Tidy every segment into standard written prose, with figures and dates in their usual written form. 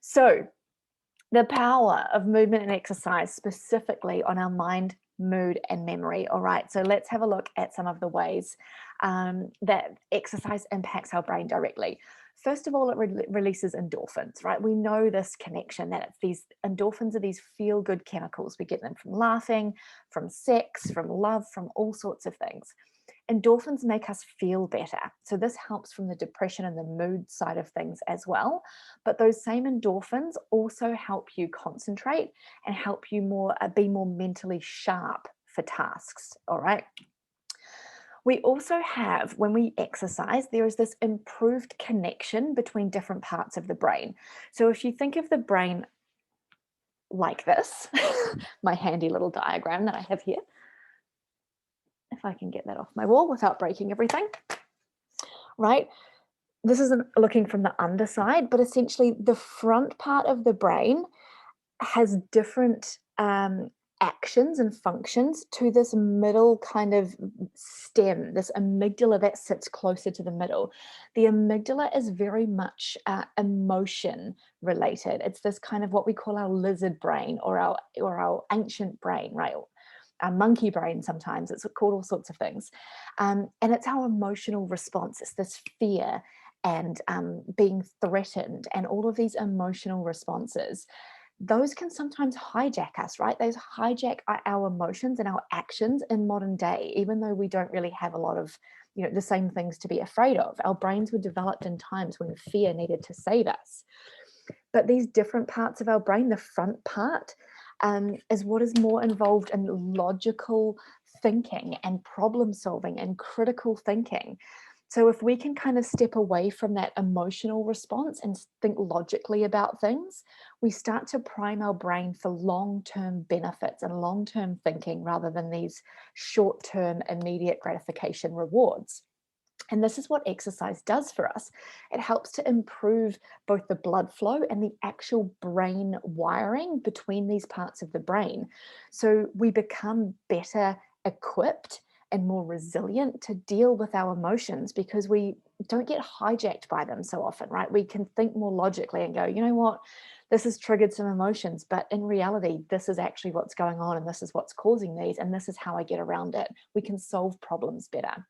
So the power of movement and exercise specifically on our mind, mood, and memory. All right, so let's have a look at some of the ways that exercise impacts our brain directly. First of all, it releases endorphins, right? We know this connection that it's these endorphins are these feel good chemicals. We get them from laughing, from sex, from love, from all sorts of things. Endorphins make us feel better. So this helps from the depression and the mood side of things as well. But those same endorphins also help you concentrate and help you be more mentally sharp for tasks. All right. We also have, when we exercise, there is this improved connection between different parts of the brain. So if you think of the brain like this, my handy little diagram that I have here, if I can get that off my wall without breaking everything, right? This isn't looking from the underside, but essentially the front part of the brain has different actions and functions to this middle kind of stem, this amygdala that sits closer to the middle. The amygdala is very much emotion related. It's this kind of what we call our lizard brain or our ancient brain, right? Our monkey brain sometimes, it's called all sorts of things. And it's our emotional response. It's this fear and being threatened and all of these emotional responses. Those can sometimes hijack us, right? Those hijack our emotions and our actions in modern day, even though we don't really have a lot of, the same things to be afraid of. Our brains were developed in times when fear needed to save us. But these different parts of our brain, the front part, is what is more involved in logical thinking and problem solving and critical thinking. So if we can kind of step away from that emotional response and think logically about things, we start to prime our brain for long-term benefits and long-term thinking rather than these short-term immediate gratification rewards. And this is what exercise does for us. It helps to improve both the blood flow and the actual brain wiring between these parts of the brain. So we become better equipped and more resilient to deal with our emotions because we don't get hijacked by them so often, right? We can think more logically and go, you know what, this has triggered some emotions, but in reality, this is actually what's going on and this is what's causing these, and this is how I get around it. We can solve problems better.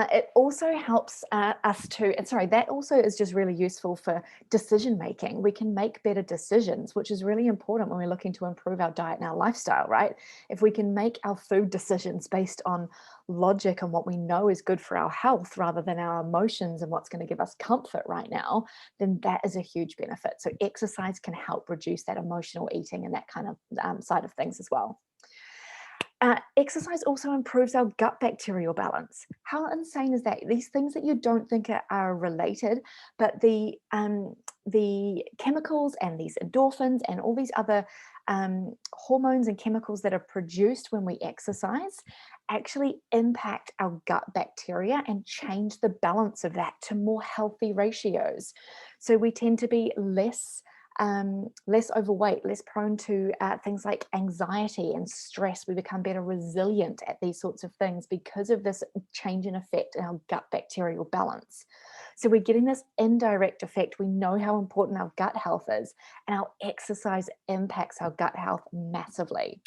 It also helps us to, and sorry, that also is just really useful for decision making. We can make better decisions, which is really important when we're looking to improve our diet and our lifestyle, right? If we can make our food decisions based on logic and what we know is good for our health rather than our emotions and what's going to give us comfort right now, then that is a huge benefit. So exercise can help reduce that emotional eating and that kind of side of things as well. Exercise also improves our gut bacterial balance. How insane is that? These things that you don't think are related, but the chemicals and these endorphins and all these other hormones and chemicals that are produced when we exercise actually impact our gut bacteria and change the balance of that to more healthy ratios. So we tend to be less overweight, less prone to things like anxiety and stress. We become better resilient at these sorts of things because of this change in effect in our gut bacterial balance. So we're getting this indirect effect. We know how important our gut health is, and our exercise impacts our gut health massively.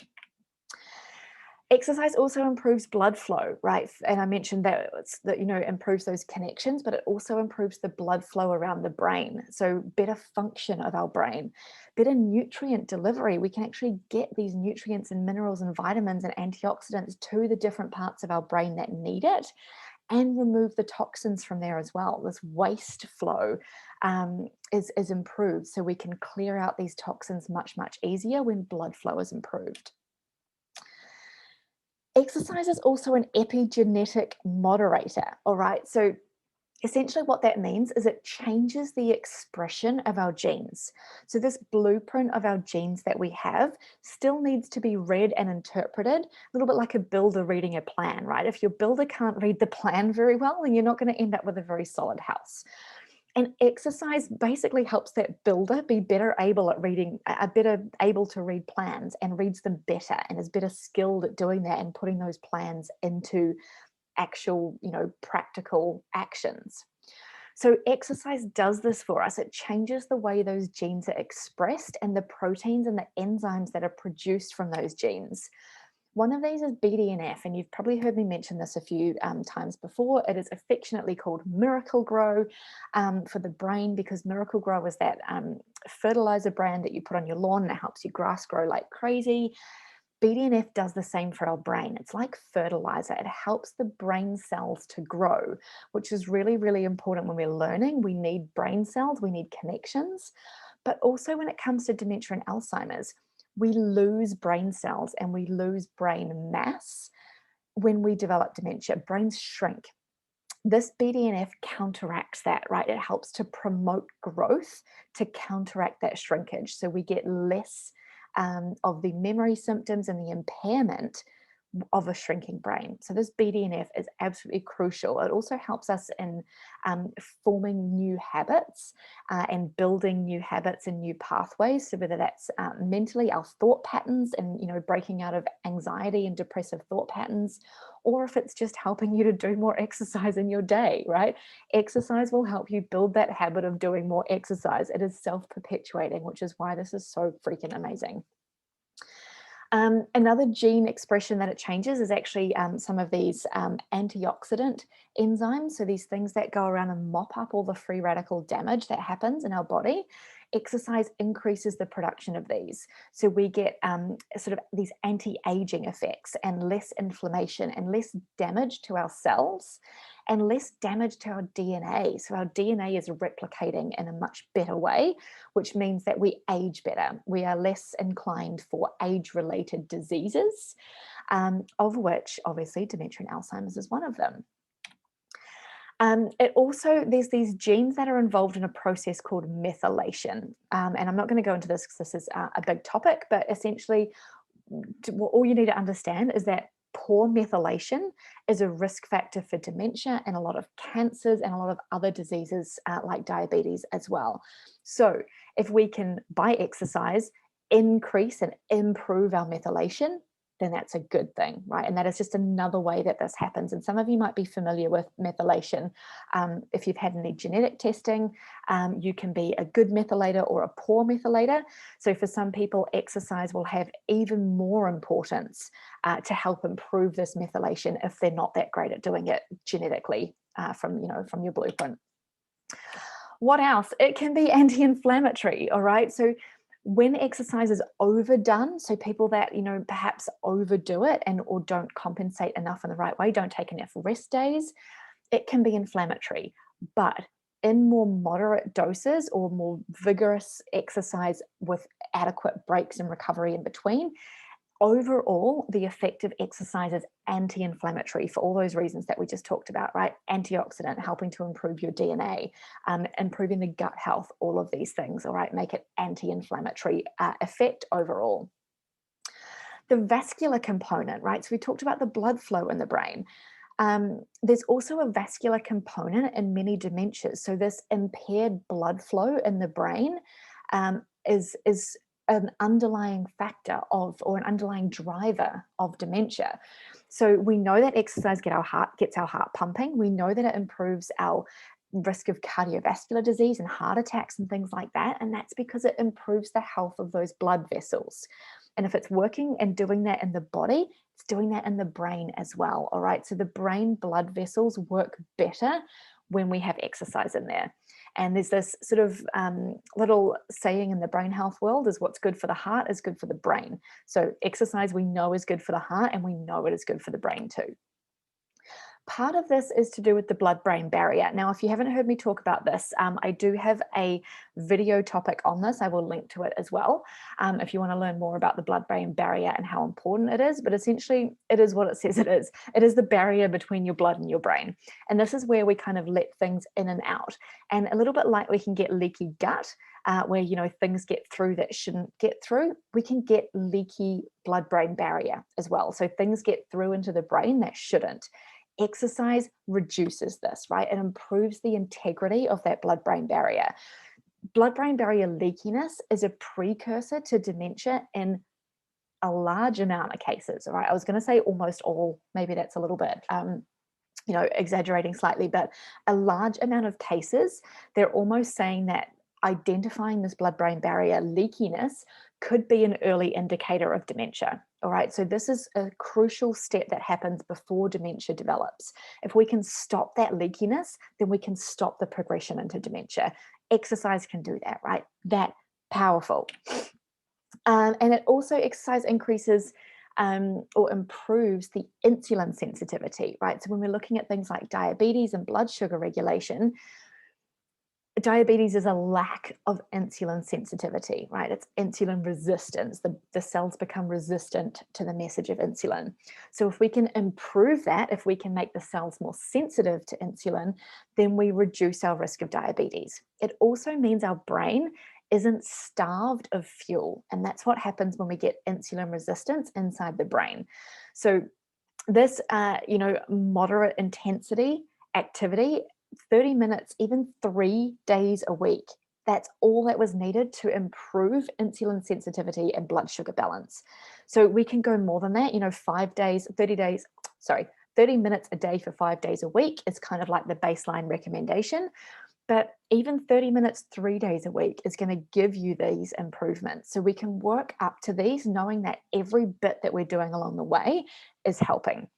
Exercise also improves blood flow, right? And I mentioned that improves those connections, but it also improves the blood flow around the brain. So better function of our brain, better nutrient delivery. We can actually get these nutrients and minerals and vitamins and antioxidants to the different parts of our brain that need it, and remove the toxins from there as well. This waste flow is improved, so we can clear out these toxins much, much easier when blood flow is improved. Exercise is also an epigenetic moderator, all right? So essentially what that means is it changes the expression of our genes. So this blueprint of our genes that we have still needs to be read and interpreted, a little bit like a builder reading a plan, right? If your builder can't read the plan very well, then you're not going to end up with a very solid house. And exercise basically helps that builder be better able at reading, better able to read plans and reads them better and is better skilled at doing that and putting those plans into actual, practical actions. So exercise does this for us. It changes the way those genes are expressed and the proteins and the enzymes that are produced from those genes. One of these is BDNF, and you've probably heard me mention this a few times before. It is affectionately called Miracle Grow for the brain, because Miracle Grow is that fertilizer brand that you put on your lawn and it helps your grass grow like crazy. BDNF does the same for our brain. It's like fertilizer. It helps the brain cells to grow, which is really, really important when we're learning. We need brain cells, we need connections. But also when it comes to dementia and Alzheimer's, we lose brain cells and we lose brain mass when we develop dementia. Brains shrink. This BDNF counteracts that, right? It helps to promote growth to counteract that shrinkage. So we get less of the memory symptoms and the impairment of a shrinking brain. So this BDNF is absolutely crucial. It also helps us in forming new habits and building new habits and new pathways. So whether that's mentally our thought patterns and breaking out of anxiety and depressive thought patterns, or if it's just helping you to do more exercise in your day, right? Exercise will help you build that habit of doing more exercise. It is self-perpetuating, which is why this is so freaking amazing. Another gene expression that it changes is actually some of these antioxidant enzymes. So these things that go around and mop up all the free radical damage that happens in our body. Exercise increases the production of these. So we get sort of these anti-aging effects and less inflammation and less damage to our cells and less damage to our DNA. So our DNA is replicating in a much better way, which means that we age better. We are less inclined for age-related diseases, of which obviously dementia and Alzheimer's is one of them. It also, there's these genes that are involved in a process called methylation. And I'm not going to go into this because this is a big topic, but essentially all you need to understand is that poor methylation is a risk factor for dementia and a lot of cancers and a lot of other diseases like diabetes as well. So if we can, by exercise, increase and improve our methylation, then that's a good thing, right? And that is just another way that this happens. And some of you might be familiar with methylation. If you've had any genetic testing, you can be a good methylator or a poor methylator. So for some people, exercise will have even more importance to help improve this methylation if they're not that great at doing it genetically from your blueprint. What else? It can be anti-inflammatory, all right? So when exercise is overdone, so people that perhaps overdo it or don't compensate enough in the right way, don't take enough rest days, it can be inflammatory. But in more moderate doses or more vigorous exercise with adequate breaks and recovery in between, overall, the effect of exercise is anti-inflammatory for all those reasons that we just talked about, right? Antioxidant, helping to improve your DNA, improving the gut health, all of these things, all right, make it anti-inflammatory effect overall. The vascular component, right? So we talked about the blood flow in the brain. There's also a vascular component in many dementias. So this impaired blood flow in the brain is an underlying factor or an underlying driver of dementia. So we know that exercise gets our heart pumping. We know that it improves our risk of cardiovascular disease and heart attacks and things like that. And that's because it improves the health of those blood vessels. And if it's working and doing that in the body, it's doing that in the brain as well. All right. So the brain blood vessels work better when we have exercise in there. And there's this sort of little saying in the brain health world is what's good for the heart is good for the brain. So exercise we know is good for the heart and we know it is good for the brain too. Part of this is to do with the blood-brain barrier. Now, if you haven't heard me talk about this, I do have a video topic on this. I will link to it as well if you want to learn more about the blood-brain barrier and how important it is. But essentially, it is what it says it is. It is the barrier between your blood and your brain. And this is where we kind of let things in and out. And a little bit like we can get leaky gut, where things get through that shouldn't get through, we can get leaky blood-brain barrier as well. So things get through into the brain that shouldn't. Exercise reduces this, right? It improves the integrity of that blood-brain barrier. Blood-brain barrier leakiness is a precursor to dementia in a large amount of cases, all right? I was going to say almost all, maybe that's a little bit exaggerating slightly, but a large amount of cases, they're almost saying that identifying this blood-brain barrier leakiness could be an early indicator of dementia. All right, so this is a crucial step that happens before dementia develops. If we can stop that leakiness, then we can stop the progression into dementia. Exercise can do that, right? That powerful. And it also, exercise increases or improves the insulin sensitivity, right? So when we're looking at things like diabetes and blood sugar regulation, diabetes is a lack of insulin sensitivity, right? It's insulin resistance. The cells become resistant to the message of insulin. So if we can improve that, if we can make the cells more sensitive to insulin, then we reduce our risk of diabetes. It also means our brain isn't starved of fuel. And that's what happens when we get insulin resistance inside the brain. So this, moderate intensity activity, 30 minutes, even 3 days a week. That's all that was needed to improve insulin sensitivity and blood sugar balance. So we can go more than that, 5 days, 30 days, sorry, 30 minutes a day for 5 days a week is kind of like the baseline recommendation. But even 30 minutes, 3 days a week is going to give you these improvements. So we can work up to these knowing that every bit that we're doing along the way is helping.